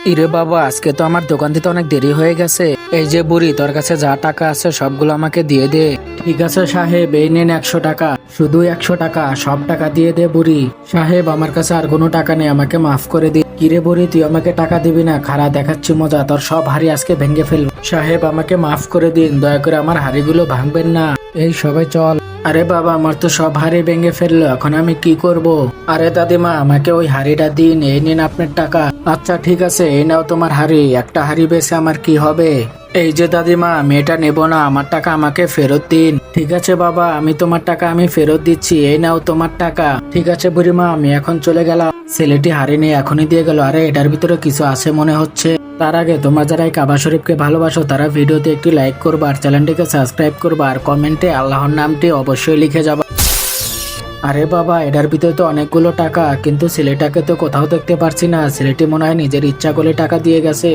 ইরে বাবা, আজকে তো আমার দোকান দিতে অনেক দেরি হয়ে গেছে। এই যে বুড়ি, তোর কাছে যা টাকা আছে সবগুলো আমাকে দিয়ে দে। ঠিক আছে সাহেব, এই নেন 100 টাকা। শুধু 100 টাকা, সব টাকা দিয়ে দে বুড়ি। সাহেব, আমার কাছে আর কোনো টাকা নেই, আমাকে মাফ করে দি। কিরে বুড়ি, তুই আমাকে টাকা দিবি না? খাড়া, দেখাচ্ছি মজা, তোর সব হাড়ি আজকে ভেঙে ফেলবো। সাহেব, আমাকে মাফ করে দিন, দয়া করে আমার হাড়িগুলো ভাঙবেন না। এই সবাই চল। আরে বাবা, আমার তো সব হাড়ি ভেঙে ফেললো, এখন আমি কি করব? আরে দাদিমা, আমাকে ওই হাড়িটা দিন, এই নিন আপনার টাকা। আচ্ছা ঠিক আছে, এই নাও তোমার হাড়ি। একটা হাড়ি বেচে আমার কি হবে? এই যে দাদিমা, আমি এটা নেবো না, আমার টাকা আমাকে ফেরত দিন। ঠিক আছে বাবা, আমি তোমার টাকা আমি ফেরত দিচ্ছি, এই নাও তোমার টাকা। ঠিক আছে বুড়িমা, আমি এখন চলে গেলাম। ছেলেটি হাড়ি নিয়ে এখনই দিয়ে গেল। আরে এটার ভিতরে কিছু আছে মনে হচ্ছে। তার আগে তোমরা যারা এই কাবা শরীফকে ভালোবাসো তারা ভিডিওতে একটি লাইক করবা আর চ্যানেলটিকে সাবস্ক্রাইব করবা আর কমেন্টে আল্লাহর নামটি অবশ্যই লিখে যাবা। আরে বাবা, এটার ভিতরে তো অনেকগুলো টাকা, কিন্তু ছেলেটাকে তো কোথাও দেখতে পারছি না। ছেলেটি মনে হয় নিজের ইচ্ছা করে টাকা দিয়ে গেছে।